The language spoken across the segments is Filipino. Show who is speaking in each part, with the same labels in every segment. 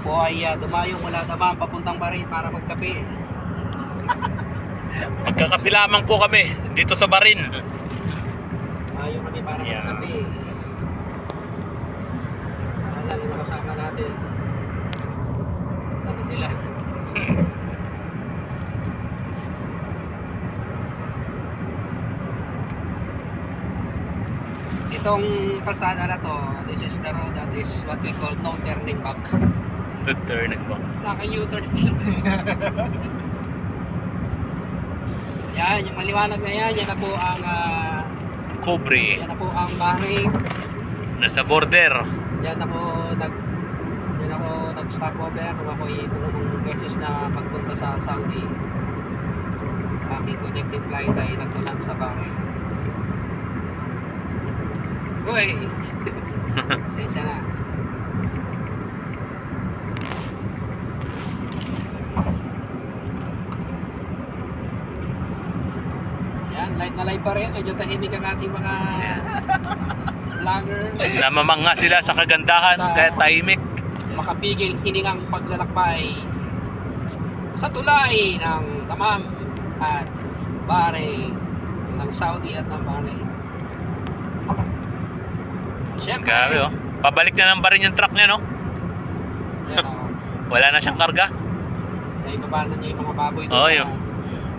Speaker 1: po ay dumayo mula Damam papuntang Barin para magkape.
Speaker 2: Magkakape lamang po kami dito sa Barin.
Speaker 1: Dumayo kami para magkape. Wala yung mga kasama natin. Sana sila. Itong kalsada na to, this is the road that is what we call no turning back.
Speaker 2: The turning back.
Speaker 1: Naka-U-turn. Yan, yung maliwanag na yan, yan na po ang
Speaker 2: Cobre.
Speaker 1: yan na po ang Bahrain.
Speaker 2: Nasa border.
Speaker 1: Yan ako nag-stop over nung ako'y unang beses na pagpunta sa Saudi. Aking connecting flight ay nagtulang sa Bahrain. Uy! Sensya na. Yan, live na live pa rin. Medyo tahimik ang ating mga vlogger.
Speaker 2: Namamangha sila sa kagandahan, kaya tahimik.
Speaker 1: Makapigil hiningang paglalakbay sa tulay ng Damam at Bahrain, ng Saudi at ng Bahrain. Siyempre,
Speaker 2: Grabe oh. Pabalik na ng Barin yung truck niya, no?
Speaker 1: yan, oh.
Speaker 2: Wala na siyang karga.
Speaker 1: Naibaba na niya yung mga baboy doon.
Speaker 2: Oo,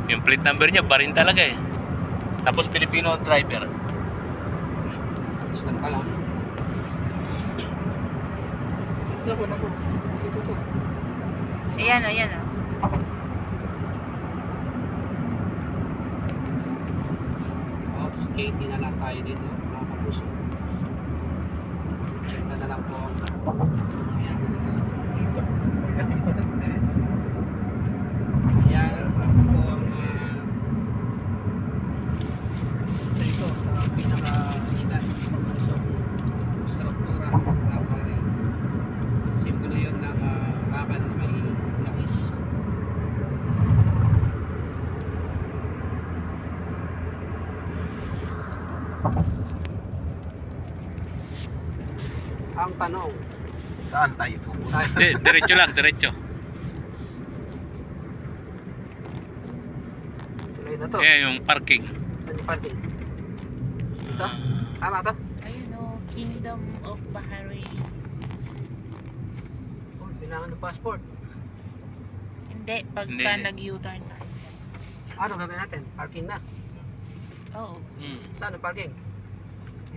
Speaker 2: yung plate number niya, Barin talaga eh. Tapos Filipino driver.
Speaker 1: Stand pa lang. Naku. Ito.
Speaker 3: Ayan o.
Speaker 1: Oops, KT na lang tayo dito. Mga kapuso. Check na lang po. Ayan, ito po ang dito sa pinaka-ingat struktura ng Bahrain. Simbolo yun ng bakal na may langis. Ang tanong,
Speaker 4: Saan tayo pupunta?
Speaker 2: Diretso lang, diretso.
Speaker 1: tuloy na to.
Speaker 2: Ayan yung parking.
Speaker 1: Saan yung parking? Ito? Tama to?
Speaker 3: Ayun o. Kingdom of Bahrain.
Speaker 1: Oh, kailangan ng passport.
Speaker 3: Hindi. Pagka
Speaker 2: Hindi.
Speaker 3: nag-U-turn na.
Speaker 1: Ano gagawin natin? Parking na.
Speaker 3: Oo.
Speaker 1: Saan ang parking?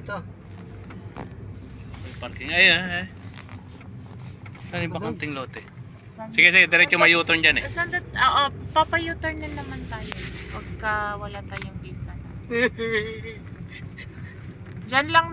Speaker 1: Ito.
Speaker 2: Parking. Ayan. Saan yung bakanting lote?
Speaker 3: Saan-
Speaker 2: Sige, diretso may U-turn dyan eh.
Speaker 3: Saan papa-U-turn na naman tayo. Pagka wala tayong visa na. Diyan lang na